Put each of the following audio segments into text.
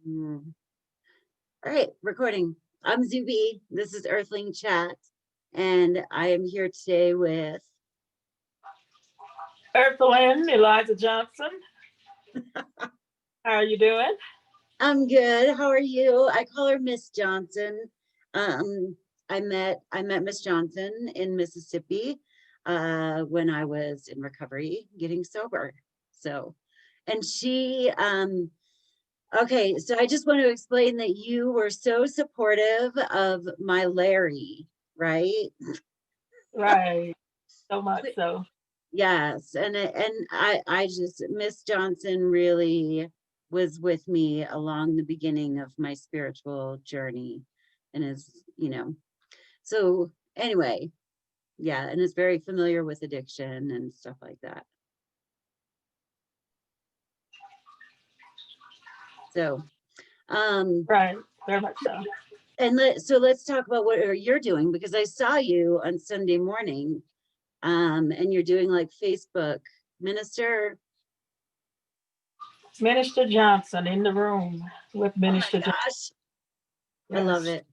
Mm. All right, recording. I'm Zube. This is Earthling Chat, and I am here today with Earthling, Eliza Johnson. How are you doing? I'm good. How are you? I call her Miss Johnson. I met Miss Johnson in Mississippi when I was in recovery, getting sober. So, and she okay, so I just want to explain that you were so supportive of my Larry, right? Right, so much so. Yes, and I just Miss Johnson really was with me along the beginning of my spiritual journey, and so anyway, yeah, and is very familiar with addiction and stuff like that. So, Right, very much so. and so let's talk about what you're doing, because I saw you on Sunday morning, and you're doing like Facebook minister. Minister Johnson in the room with Oh my Minister Johnson. gosh, I love Yes, it.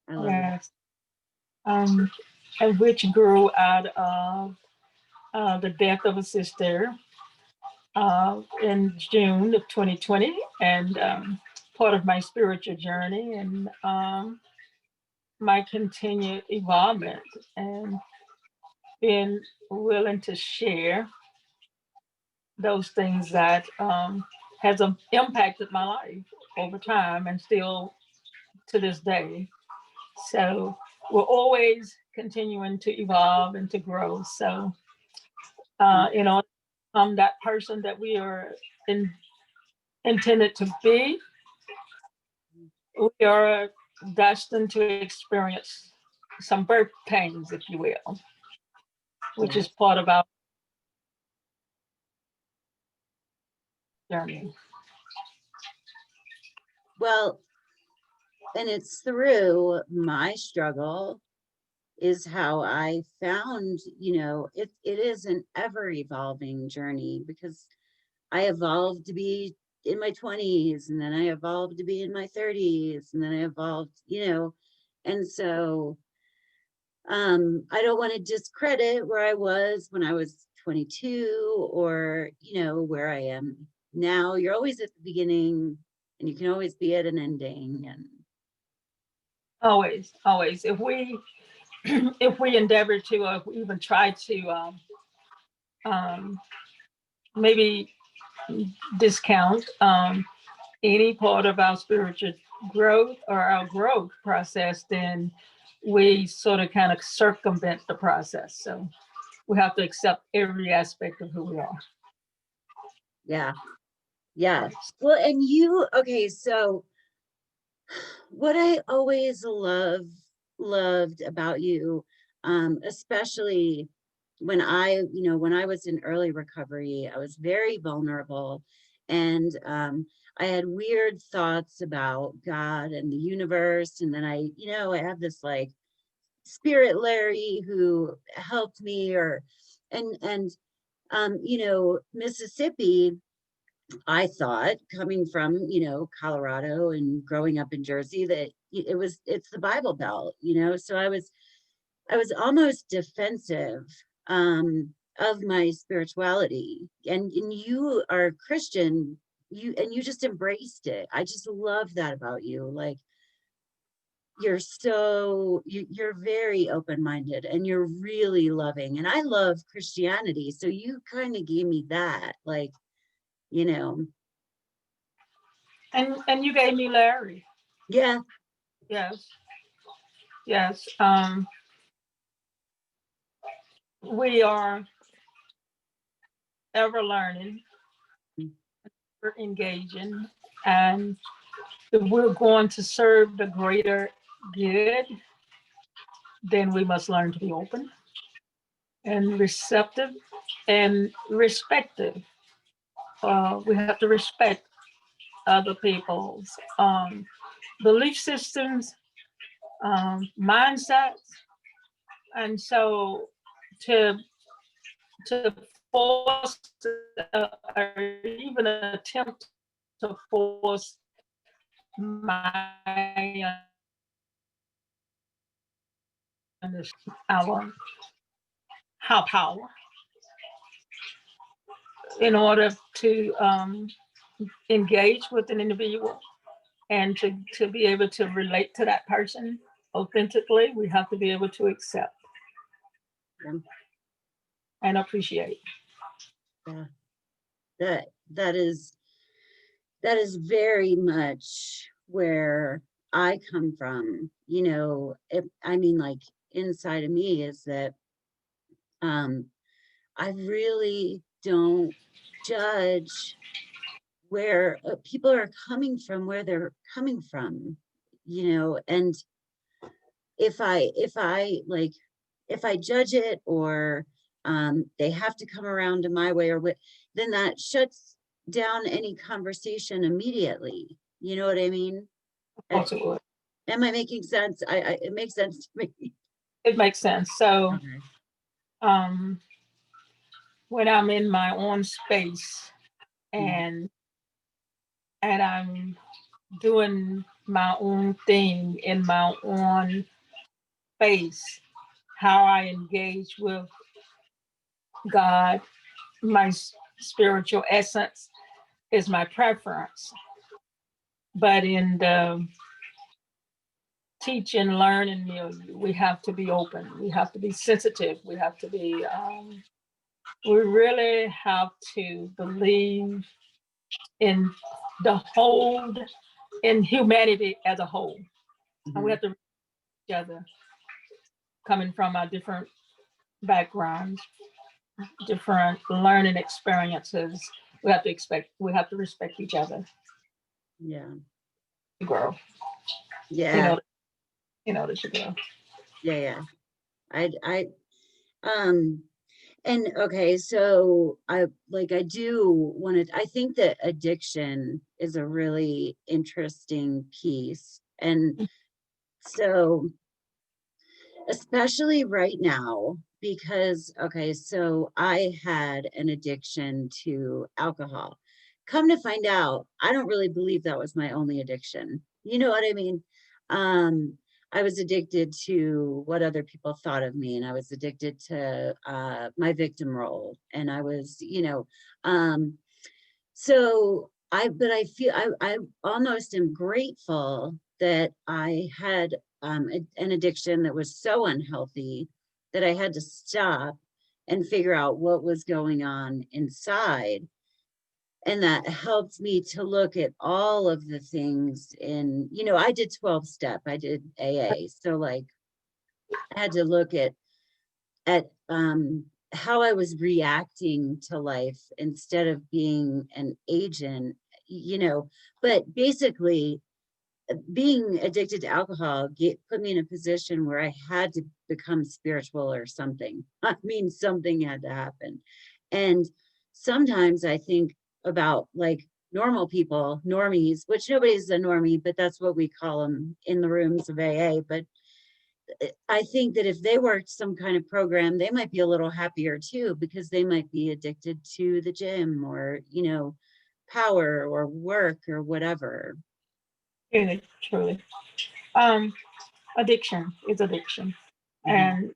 I love it. yes. And which grew out of the death of a sister in June of 2020, and part of my spiritual journey and my continued involvement and being willing to share those things that has impacted my life over time and still to this day. So we're always continuing to evolve and to grow. So, that person that we are intended to be, we are destined to experience some birth pains, if you will, which is part of our journey. Well, and it's through my struggle is how I found, it is an ever evolving journey, because I evolved to be in my 20s, and then I evolved to be in my 30s, and then I evolved, and so I don't want to discredit where I was when I was 22, or where I am now. You're always at the beginning, and you can always be at an ending. And Always, always. If we if we endeavor to, if we even try to maybe discount any part of our spiritual growth or our growth process, then we sort of kind of circumvent the process. So we have to accept every aspect of who we are. yeah. Well, and okay, so what I always loved about you, especially when I was in early recovery, I was very vulnerable, and I had weird thoughts about God and the universe. And then I have this like spirit Larry who helped me, and Mississippi, I thought, coming from, Colorado and growing up in Jersey, that it's the Bible Belt, so I was almost defensive of my spirituality, and you are a Christian, you just embraced it. I just love that about you. Like, you're very open-minded, and you're really loving, and I love Christianity, so you kind of gave me that, like, you know And you gave me Larry. yeah. Yes. Yes. We are ever learning, we're engaging, and if we're going to serve the greater good, then we must learn to be open and receptive and respective. We have to respect other people's belief systems, mindsets, and so to to force or even attempt to to force my our power in order to engage with an individual and to be able to relate to that person authentically. We have to be able to accept and appreciate. Yeah. That is very much where I come from. You know, I mean, like inside of me is that I really don't judge where people are coming from, where they're coming from, you know, and if I like, if I judge it or they have to come around to my way or what, then that shuts down any conversation immediately. You know what I mean? Absolutely. Am I making sense? It makes sense to me. It makes sense. So Okay. when I'm in my own space and I'm doing my own thing in my own space, how I engage with God, my spiritual essence is my preference. But in the teach and learning milieu, we have to be open. We have to be sensitive. We have to be, we really have to believe in the whole, in humanity as a whole. And we have to reach each other coming from our different backgrounds, different learning experiences. We have to respect each other. Yeah. To grow. Yeah. In order to grow. Yeah. I and okay, so I do want to, I think that addiction is a really interesting piece. And so, especially right now, because, okay, so I had an addiction to alcohol. Come to find out, I don't really believe that was my only addiction. You know what I mean? I was addicted to what other people thought of me, and I was addicted to my victim role. And I was, so but I feel I almost am grateful that I had an addiction that was so unhealthy that I had to stop and figure out what was going on inside. And that helped me to look at all of the things in, I did 12 step, I did AA. So like I had to look at how I was reacting to life instead of being an agent, but basically being addicted to alcohol put me in a position where I had to become spiritual or something. I mean, something had to happen. And sometimes I think about like normal people, normies, which nobody's a normie, but that's what we call them in the rooms of AA. But I think that if they worked some kind of program, they might be a little happier too, because they might be addicted to the gym or, power or work or whatever. Truly, truly. Addiction is addiction. And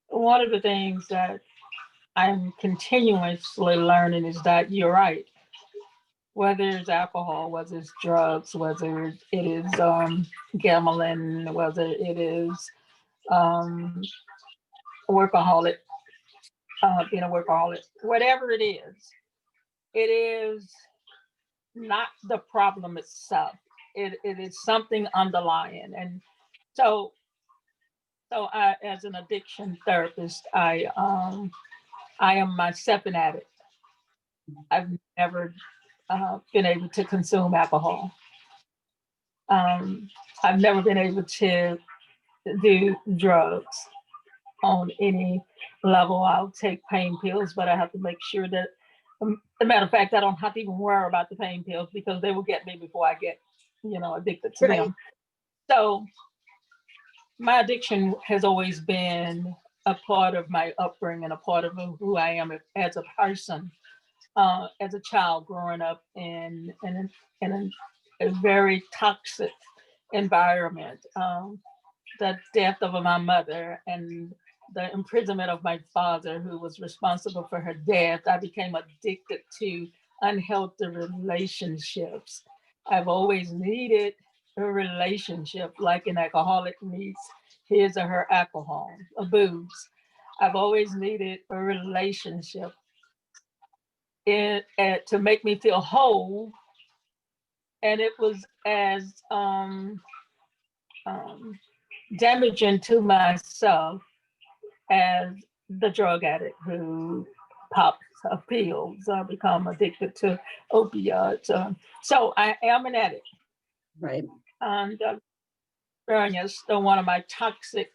one of the things that I'm continuously learning is that you're right. Whether it's alcohol, whether it's drugs, whether it is gambling, whether it is workaholic, being a workaholic, whatever it is not the problem itself. It is something underlying. And so I, as an addiction therapist, I am myself an addict. I've never been able to consume alcohol. I've never been able to do drugs on any level. I'll take pain pills, but I have to make sure that, as a matter of fact, I don't have to even worry about the pain pills because they will get me before I get, addicted to them. So my addiction has always been a part of my upbringing, a part of who I am as a person. as a child growing up in a very toxic environment. The death of my mother and the imprisonment of my father, who was responsible for her death, I became addicted to unhealthy relationships. I've always needed a relationship like an alcoholic needs his or her alcohol, a booze. I've always needed a relationship to make me feel whole. And it was as um, damaging to myself as the drug addict who pops pills or become addicted to opioids. So I am an addict. Right. And experienced one of my toxic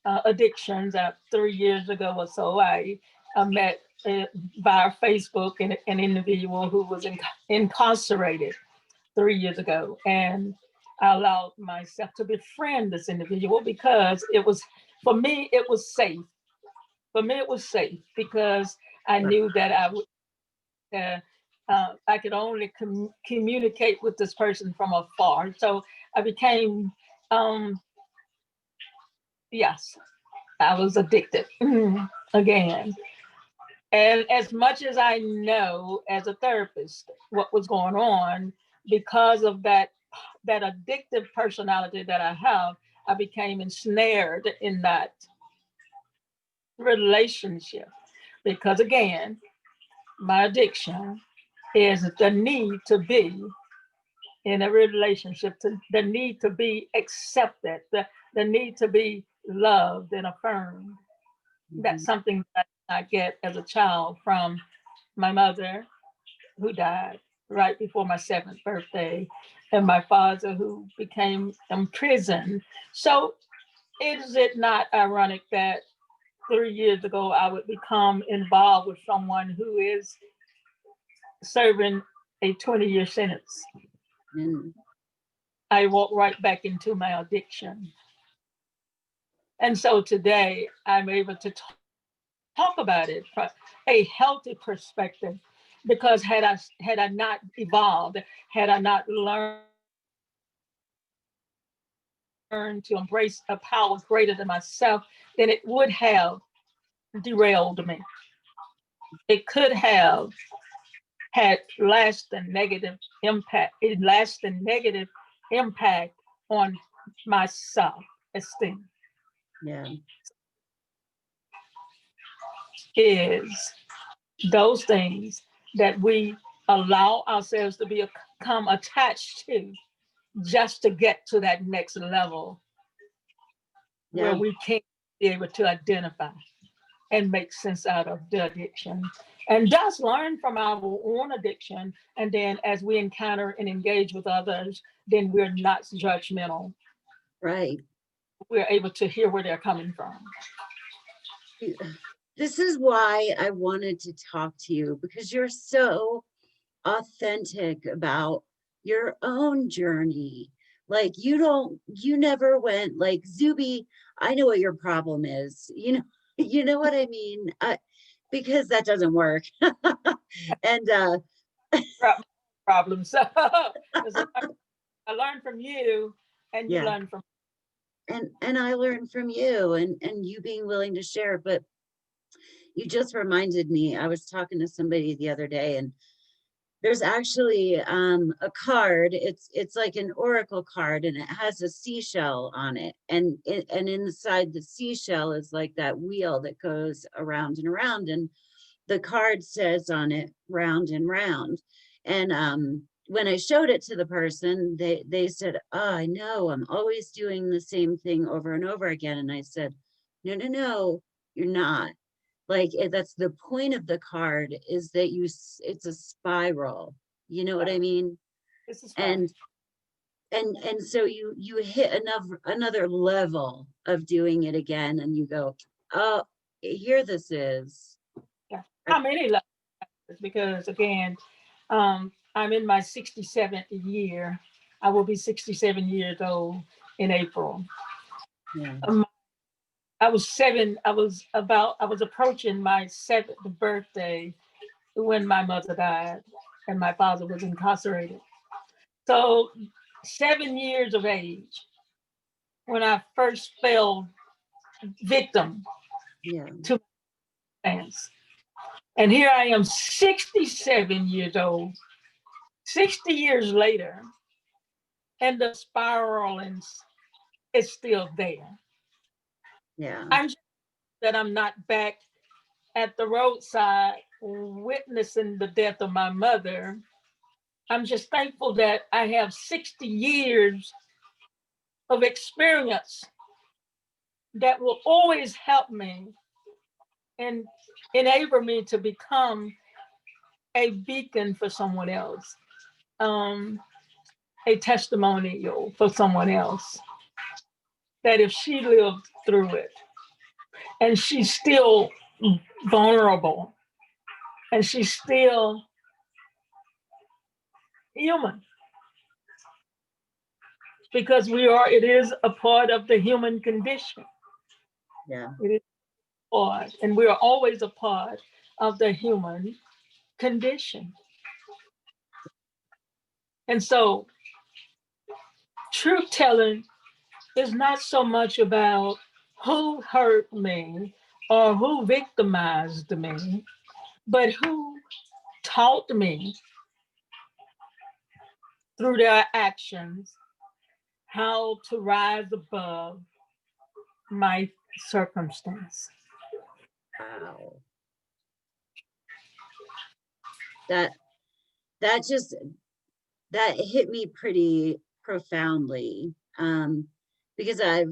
addictions. 3 years ago or so, I met via Facebook an individual who was incarcerated 3 years ago. And I allowed myself to befriend this individual because it was, for me, it was safe. For me, it was safe because I knew that I could only communicate with this person from afar. So I became, yes, I was addicted again. And as much as I know as a therapist what was going on, because of that addictive personality that I have, I became ensnared in that relationship. Because again, my addiction is the need to be in a relationship, the need to be accepted, the need to be loved and affirmed. That's something that I get as a child from my mother, who died right before my 7th birthday, and my father, who became imprisoned. So is it not ironic that 3 years ago I would become involved with someone who is serving a 20-year sentence? And I walk right back into my addiction. And so today I'm able to talk about it from a healthy perspective, because had I not evolved, had I not learned to embrace a power greater than myself, then it would have derailed me. It could have had lasting negative impact on my self-esteem. yeah, Is those things that we allow ourselves to become attached to just to get to that next level yeah, where we can't be able to identify and make sense out of the addiction, and thus learn from our own addiction. And then as we encounter and engage with others, then we're not judgmental. right. We're able to hear where they're coming from. This is why I wanted to talk to you, because you're so authentic about your own journey. Like you never went like Zuby. I know what your problem is. You know what I mean? Because that doesn't work. And Problems. So I learned from you, and you yeah, learn from. and I learned from you, and you being willing to share. But you just reminded me, I was talking to somebody the other day, and there's actually a card. It's like an oracle card, and it has a seashell on it, and inside the seashell is like that wheel that goes around and around, and the card says on it round and round. And when I showed it to the person, they said, oh, I know, I'm always doing the same thing over and over again. And I said, no, no, no, you're not. Like that's the point of the card, is that it's a spiral. You know what I mean? This is fun. And so you hit another level of doing it again, and you go, oh, here this is. Yeah. How many levels? Because again, I'm in my 67th year. I will be 67 years old in April. Yeah. I was approaching my 7th birthday when my mother died and my father was incarcerated. So 7 years of age, when I first fell victim Yeah. to plans. And here I am, 67 years old, 60 years later, and the spiraling is still there. Yeah. I'm just that I'm not back at the roadside witnessing the death of my mother. I'm just thankful that I have 60 years of experience that will always help me and enable me to become a beacon for someone else, a testimonial for someone else. That if she lived through it and she's still vulnerable and she's still human, because it is a part of the human condition. Yeah. It is a part, and we are always a part of the human condition. And so truth telling is not so much about who hurt me or who victimized me, but who taught me through their actions how to rise above my circumstance. Wow. That just that hit me pretty profoundly. Because I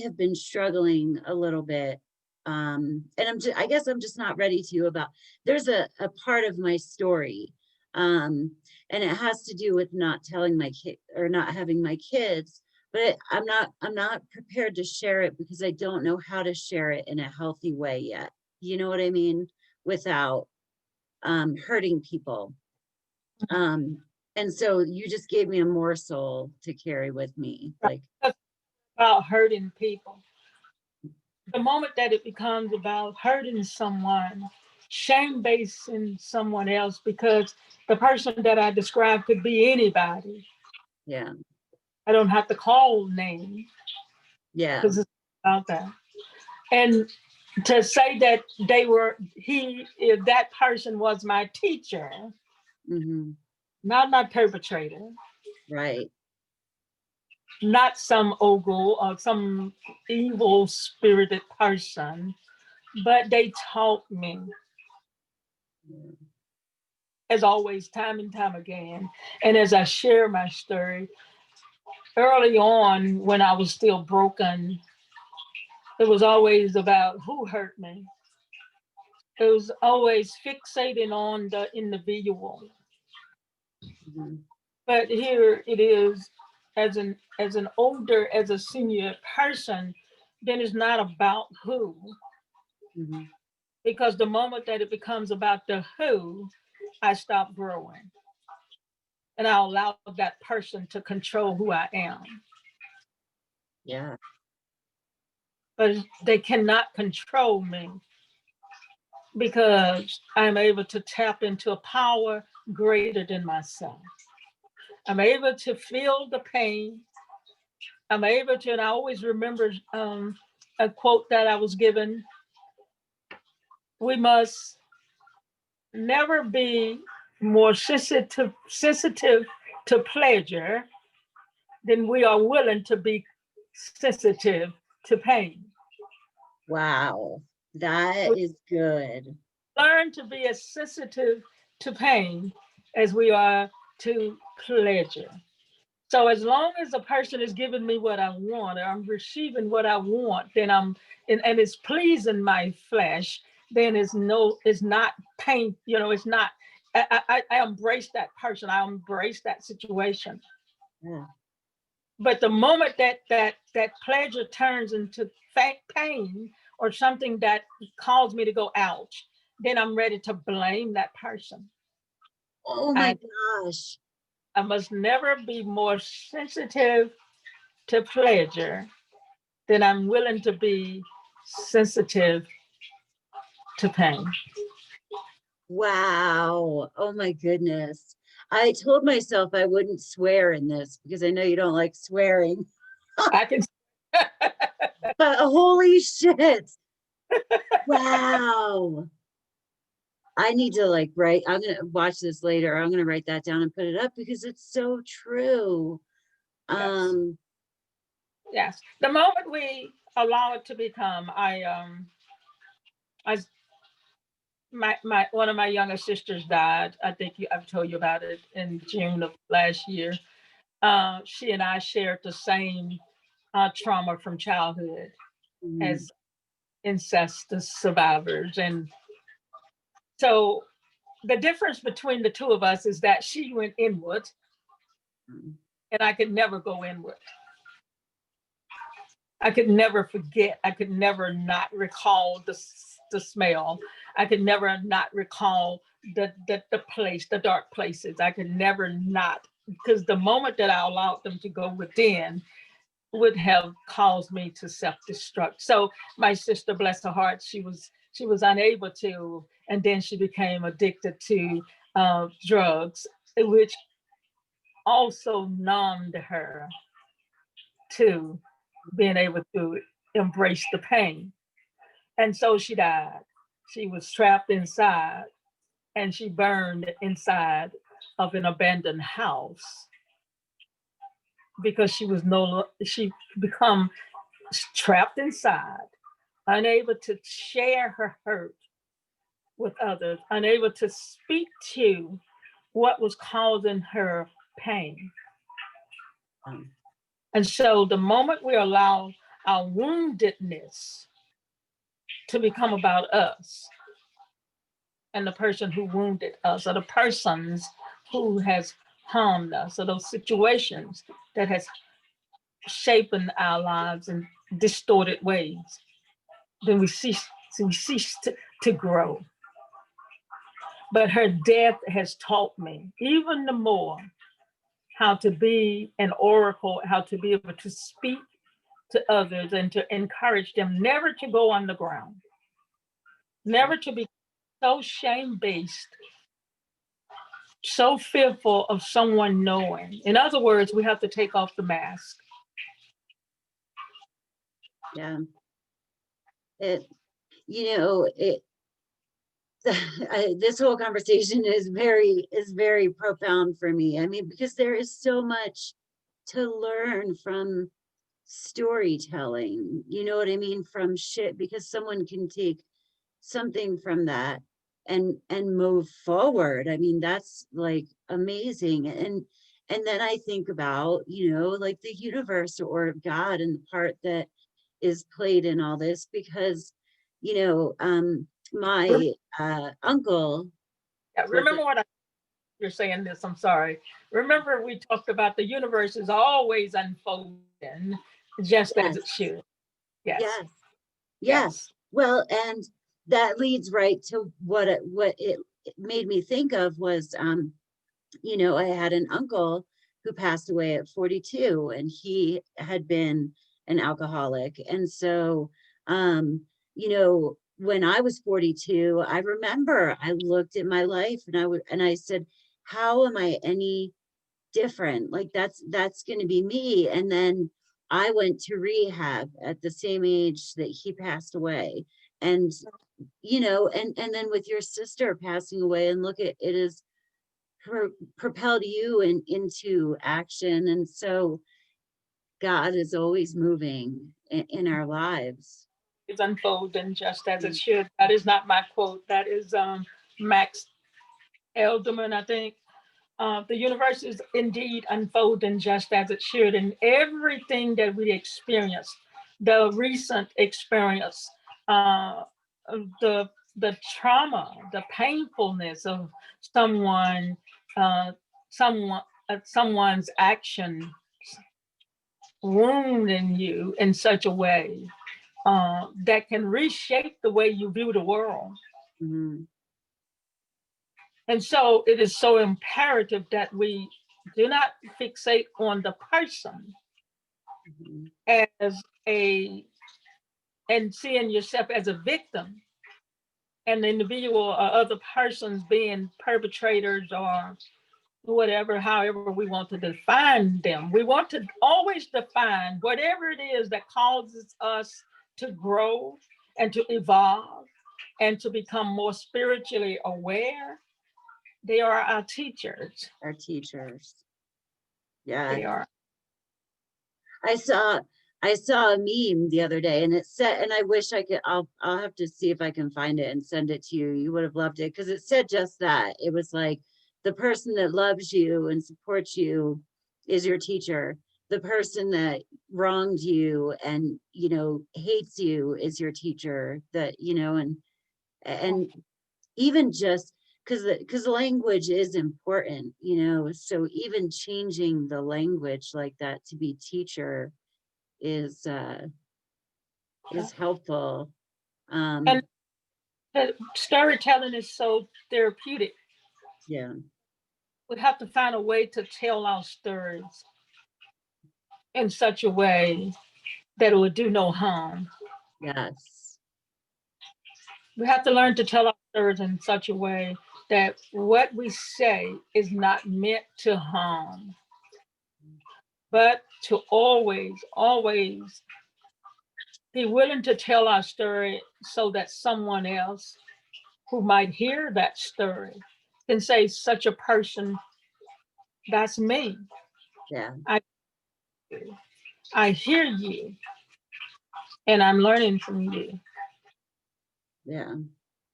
have been struggling a little bit. And I guess I'm just not ready to about, there's a part of my story. And it has to do with not telling my kid or not having my kids, but I'm not prepared to share it because I don't know how to share it in a healthy way yet. You know what I mean? Without hurting people. And so you just gave me a morsel to carry with me. Like, About hurting people. The moment that it becomes about hurting someone, shame basing someone else, because the person that I described could be anybody. yeah, I don't have to call names yeah, because it's about that. And to say that if that person was my teacher, hmm, not my perpetrator, right, not some ogle or some evil spirited person, but they taught me, as always, time and time again. And as I share my story, early on when I was still broken, it was always about who hurt me. It was always fixating on the individual. hmm, But here it is, as a senior person, then it's not about who, hmm, because the moment that it becomes about the who, I stop growing and I allow that person to control who I am. yeah, But they cannot control me because I'm able to tap into a power greater than myself. I'm able to feel the pain. I'm able to, and I always remember a quote that I was given: we must never be more sensitive to pleasure than we are willing to be sensitive to pain. wow, that We is good. learn to be as sensitive to pain as we are to pleasure. So as long as a person is giving me what I want, or I'm receiving what I want, then and it's pleasing my flesh, then it's not pain, it's not, I embrace that person, I embrace that situation. Yeah, But the moment that pleasure turns into pain or something that calls me to go ouch, then I'm ready to blame that person. oh my I, gosh, I must never be more sensitive to pleasure than I'm willing to be sensitive to pain. Wow. Oh my goodness. I told myself I wouldn't swear in this because I know you don't like swearing. I can. But holy shit. Wow. I need to like write, I'm gonna watch this later. I'm gonna write that down and put it up because it's so true. Yes. Um, Yes. The moment we allow it to become, I my one of my younger sisters died. I think I've told you about it in June of last year. She and I shared the same trauma from childhood mm, as incest survivors, and so the difference between the two of us is that she went inward, mm, and I could never go inward. I could never forget. I could never not recall the smell. I could never not recall the place, the dark places. I could never not, because the moment that I allowed them to go within would have caused me to self-destruct. So my sister, bless her heart, she was unable to, and then she became addicted to drugs, which also numbed her to being able to embrace the pain. And so she died. She was trapped inside and she burned inside of an abandoned house because she become trapped inside, unable to share her hurt with others, unable to speak to what was causing her pain. um, And so the moment we allow our woundedness to become about us and the person who wounded us, or the persons who has harmed us, or those situations that has shaped our lives in distorted ways, then we cease to grow. But her death has taught me even the more how to be an oracle, how to be able to speak to others and to encourage them never to go underground, never to be so shame based, so fearful of someone knowing. In other words, we have to take off the mask. yeah. It, it, this whole conversation is very profound for me. I mean, because there is so much to learn from storytelling. You know what I mean? From shit, because someone can take something from that and move forward. I mean, that's like amazing. And then I think about, like the universe or God and the part that is played in all this because, my uncle was Remember what you're saying this, I'm sorry. Remember we talked about the universe is always unfolding just as it yes, should. Yes, yes, yes. yes. Well, and that leads right to what it made me think of was I had an uncle who passed away at 42 and he had been an alcoholic. And so, when I was 42, I remember I looked at my life and I said, how am I any different? Like that's going to be me. And then I went to rehab at the same age that he passed away. And and then with your sister passing away and look at it as propelled you into action. And so God is always moving in our lives. It's unfolding just as it should. That is not my quote. That is Max Elderman, I think. The universe is indeed unfolding just as it should. And everything that we experience, the recent experience, uh, the the trauma, the painfulness of someone, uh, someone's action wounding you in such a way that can reshape the way you view the world. Mhm, And so it is so imperative that we do not fixate on the person mhm, as a and seeing yourself as a victim and the individual or other persons being perpetrators or whatever, however we want to define them. We want to always define whatever it is that causes us to grow and to evolve and to become more spiritually aware. They are our teachers. Our teachers. Yeah. They are. I saw a meme the other day, and it said, and I wish I could, I'll have to see if I can find it and send it to you. You would have loved it, because it said just that. It was like, the person that loves you and supports you is your teacher. The person that wronged you and, you know, hates you is your teacher. That, you know, and even just because language is important, you know, so even changing the language like that to be teacher is helpful. And the storytelling is so therapeutic. Yeah. We have to find a way to tell our stories in such a way that it would do no harm. Yes. We have to learn to tell our stories in such a way that what we say is not meant to harm, but to always, always be willing to tell our story so that someone else who might hear that story can say, such a person, that's me. Yeah. I hear you, and I'm learning from you. Yeah.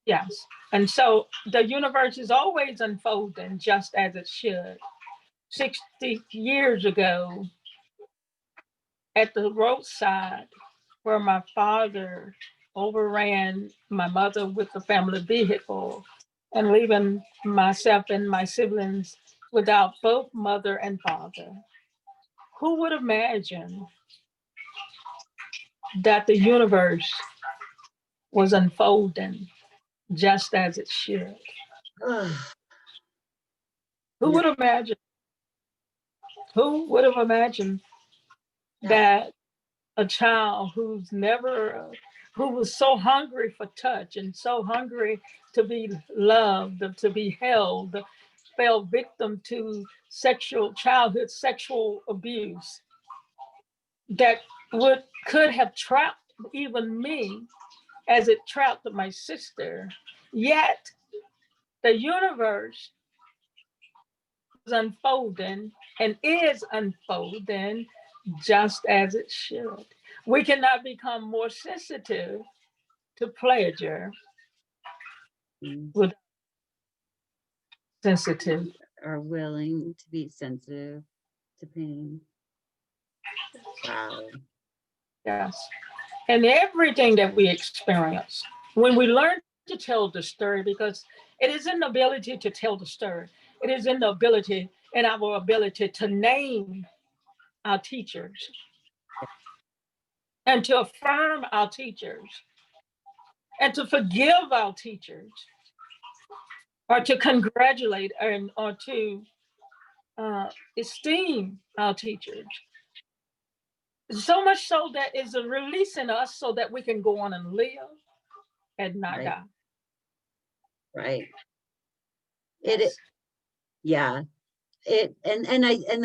Yes. And so the universe is always unfolding just as it should. 60 years ago, at the roadside where my father overran my mother with the family vehicle and leaving myself and my siblings without both mother and father, who would imagine that the universe was unfolding just as it should? Who would imagine? Who would have imagined that a child who was so hungry for touch and so hungry to be loved, to be held, fell victim to childhood sexual abuse that could have trapped even me as it trapped my sister. Yet the universe was unfolding and is unfolding just as it should. We cannot become more sensitive to pleasure without sensitive. Are willing to be sensitive to pain. Wow. Yes. And everything that we experience, when we learn to tell the story, because it is in the ability to tell the story, it is in the ability and our ability to name our teachers and to affirm our teachers and to forgive our teachers or to congratulate or to esteem our teachers. So much so that is releasing us so that we can go on and live and not die. Right. Yes. Yeah. And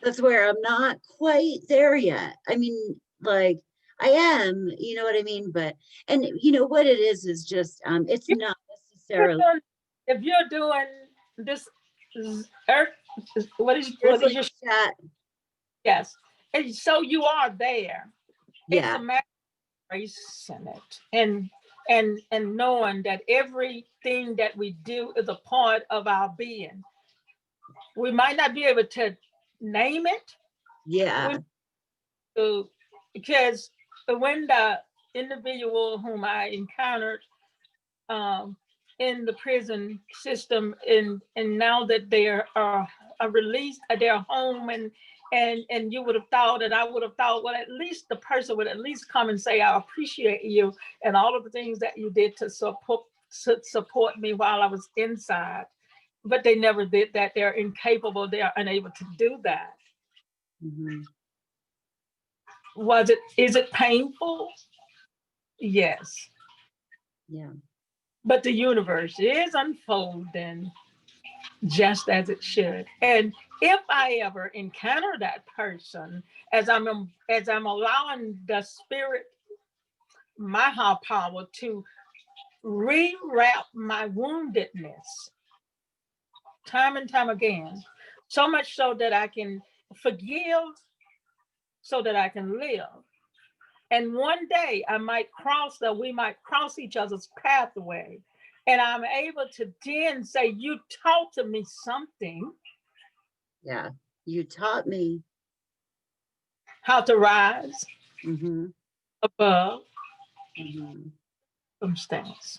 that's where I'm not quite there yet. I mean, like, I am, you know what I mean? But, and you know what it is just, it's not necessarily. If you're doing this earth, what is your chat? Yes. And so you are there. Yeah. It's a matter of embracing it and knowing that everything that we do is a part of our being. We might not be able to name it. Yeah. Because when the individual whom I encountered in the prison system, and now that they are released, they're home, and you would have thought, and I would have thought, well, at least the person would at least come and say, I appreciate you and all of the things that you did to support me while I was inside. But they never did that. They're incapable. They are unable to do that. Mm-hmm. Is it painful? Yes. Yeah. But the universe is unfolding just as it should. And if I ever encounter that person, as I'm allowing the spirit, my high power, to rewrap my woundedness time and time again, so much so that I can forgive, so that I can live. And one day we might cross each other's pathway. And I'm able to then say, you taught to me something. Yeah. You taught me. How to rise above circumstance.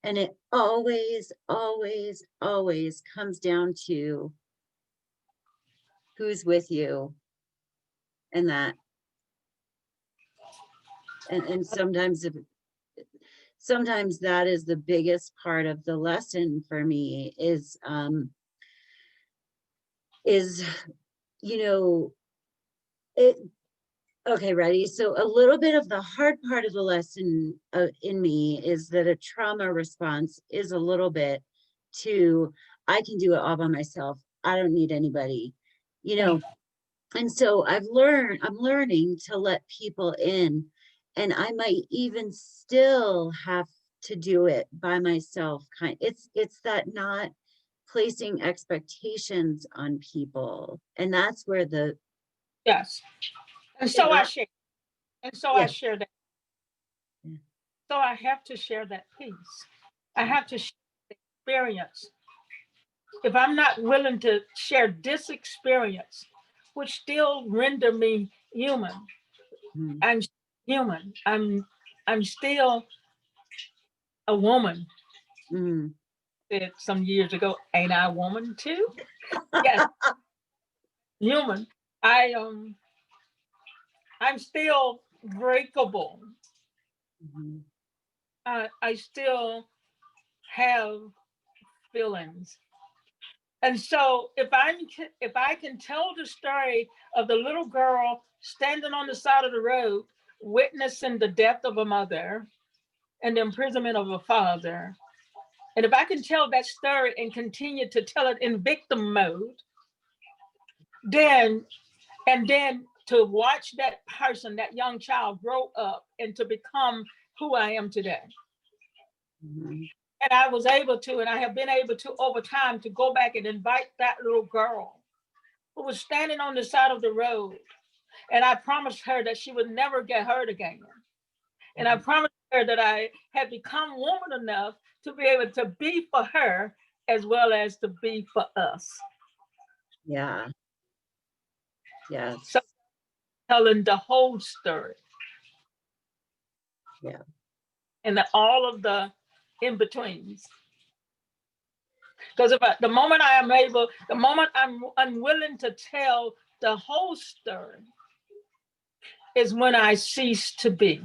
And it always, always, always comes down to who's with you, and that. And sometimes that is the biggest part of the lesson for me is it. Okay, ready? So a little bit of the hard part of the lesson in me is that a trauma response is a little bit to, I can do it all by myself. I don't need anybody, And so I'm learning to let people in, and I might even still have to do it by myself. It's that not placing expectations on people. And that's where Yes. And so I share. And so I yeah. share that. So I have to share that piece. I have to share the experience. If I'm not willing to share this experience, which still render me human, I'm human. I'm still a woman. Said some years ago, ain't I a woman too? Yes, human. I'm still breakable. I still have feelings. And so if I can tell the story of the little girl standing on the side of the road, witnessing the death of a mother and the imprisonment of a father, and if I can tell that story and continue to tell it in victim mode, then to watch that person, that young child, grow up and to become who I am today. And I was able to, and I have been able to over time, to go back and invite that little girl who was standing on the side of the road. And I promised her that she would never get hurt again. And I promised her that I had become woman enough to be able to be for her as well as to be for us. Yeah. Yes. So telling the whole story. Yeah. And all of the in-betweens. Because the moment I'm unwilling to tell the whole story is when I cease to be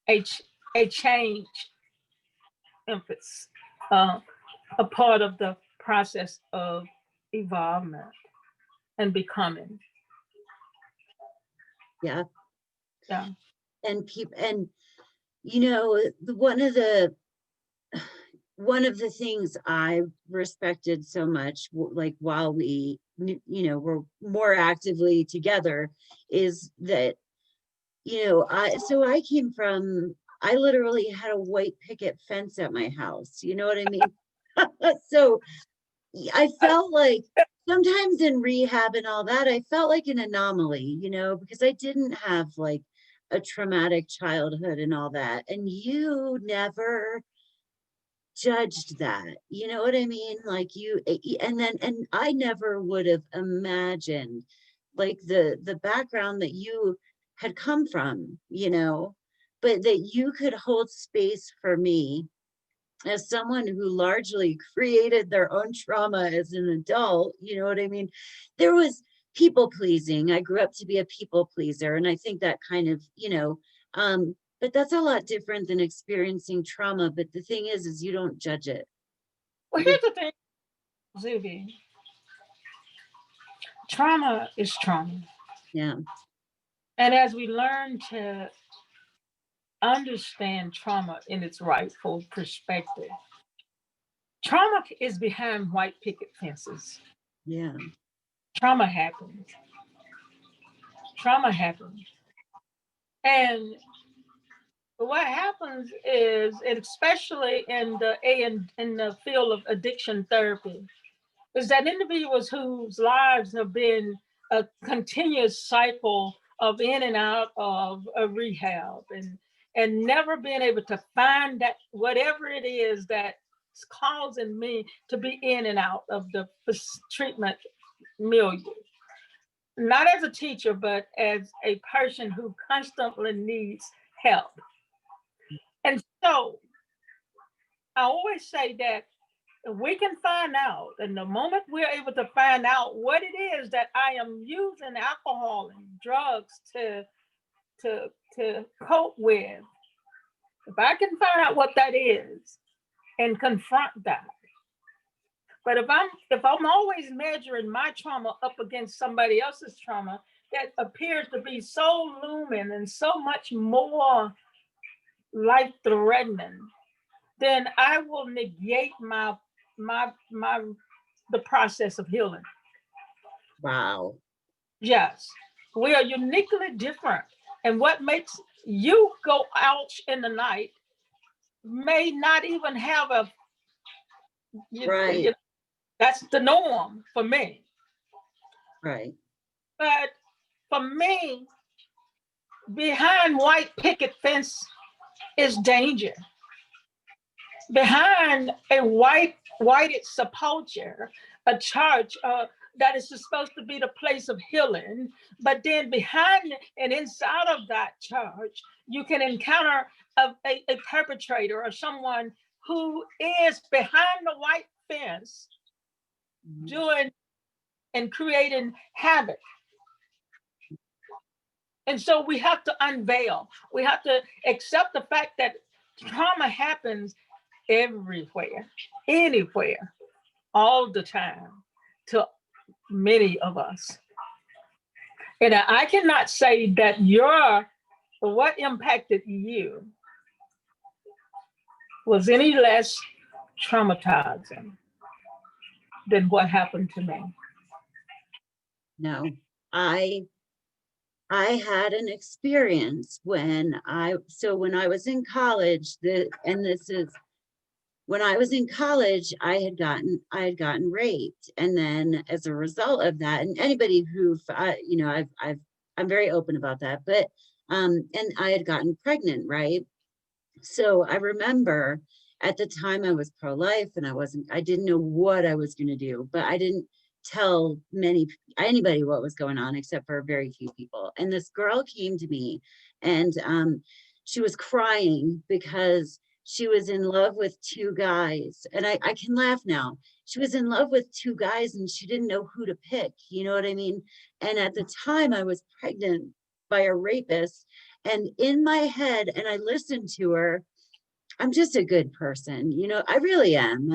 a change emphasis, a part of the process of evolvement and becoming. Yeah. Yeah. And one of the things I respected so much, like while we, were more actively together, is that, I literally had a white picket fence at my house. You know what I mean? So I felt like sometimes in rehab and all that, I felt like an anomaly, because I didn't have like a traumatic childhood and all that. And you never judged that, you know what I mean? Like and I never would have imagined like the background that you had come from, but that you could hold space for me as someone who largely created their own trauma as an adult. You know what I mean? There was people pleasing. I grew up to be a people pleaser, and I think that kind of, but that's a lot different than experiencing trauma. But the thing is you don't judge it. Well, here's the thing, Zube. Trauma is trauma. Yeah. And as we learn to understand trauma in its rightful perspective, trauma is behind white picket fences. Yeah. Trauma happens. Trauma happens. And what happens is, and especially in the field of addiction therapy, is that individuals whose lives have been a continuous cycle of in and out of a rehab, and never being able to find that whatever it is that's causing me to be in and out of the treatment milieu. Not as a teacher, but as a person who constantly needs help. And so I always say that we can find out, and the moment we're able to find out what it is that I am using alcohol and drugs to cope with, if I can find out what that is and confront that. But if I'm always measuring my trauma up against somebody else's trauma that appears to be so looming and so much more life threatening, then I will negate my the process of healing. Wow. Yes, we are uniquely different, and what makes you go ouch in the night may not even have a Right. that's the norm for me. Right. But for me, behind white picket fence is danger. Behind a whited sepulcher, a church that is supposed to be the place of healing, but then behind and inside of that church, you can encounter a perpetrator or someone who is behind the white fence doing and creating havoc. And so we have to unveil, we have to accept the fact that trauma happens everywhere, anywhere, all the time to many of us. And I cannot say that what impacted you was any less traumatizing than what happened to me. No, I had an experience when I was in college, when I was in college, I had gotten raped, and then as a result of that, and anybody who I'm very open about that, but and I had gotten pregnant, right? So I remember at the time I was pro-life, and I didn't know what I was going to do, but I didn't tell anybody what was going on except for very few people. And this girl came to me, and she was crying because she was in love with two guys. And I can laugh now. She was in love with two guys and she didn't know who to pick. You know what I mean? And at the time I was pregnant by a rapist. And in my head, and I listened to her, I'm just a good person, I really am.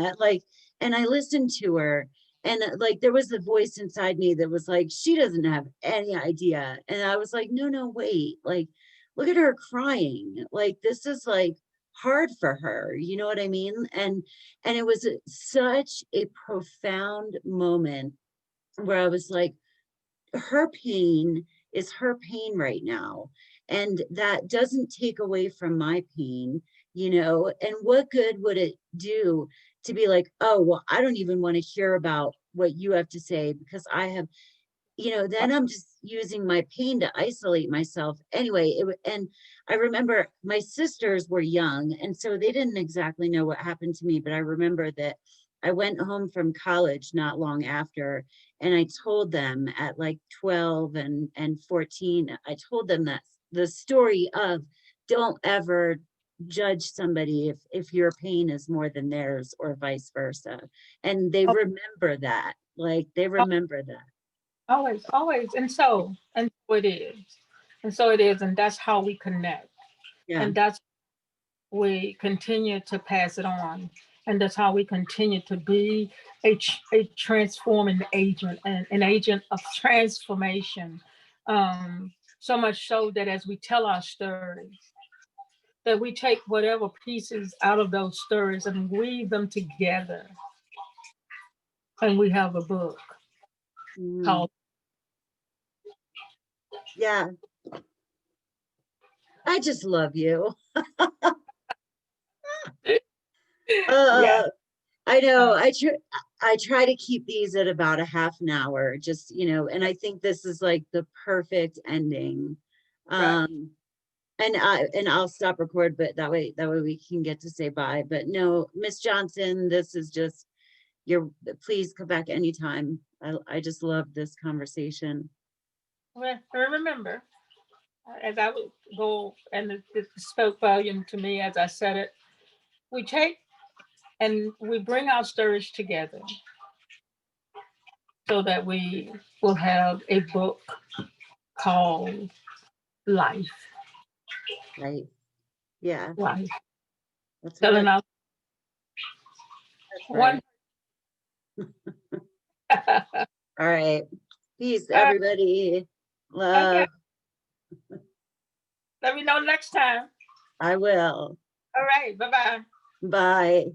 And I listened to her, and like there was a voice inside me that was like, she doesn't have any idea. And I was like, no, wait, like, look at her crying. Like, this is like hard for her, you know what I mean? And it was such a profound moment where I was like, her pain is her pain right now. And that doesn't take away from my pain, and what good would it do to be like, oh, well, I don't even want to hear about what you have to say because I have, then I'm just using my pain to isolate myself. Anyway, and I remember my sisters were young, and so they didn't exactly know what happened to me, but I remember that I went home from college not long after, and I told them at like 12 and 14, I told them that the story of don't ever judge somebody if your pain is more than theirs or vice versa. And they remember that, like they remember that. Always. And so it is. And so it is. And that's how we connect. Yeah. And that's we continue to pass it on. And that's how we continue to be a transforming agent and an agent of transformation. So much so that as we tell our stories, that we take whatever pieces out of those stories and weave them together. And we have a book called. Yeah. I just love you. Yeah. I know. I try to keep these at about a half an hour, just, and I think this is like the perfect ending. Right. And I'll stop record, but that way we can get to say bye. But no, Miss Johnson, this is just please come back anytime. I just love this conversation. Well, remember, as I would go, and it spoke volume to me as I said it, we take and we bring our stories together so that we will have a book called Life. Right. Yeah. Life. That's Telling right. our That's one. right. All right. Peace, uh, everybody. okay. Love. Let me know next time. I will. All right. Bye-bye. Bye.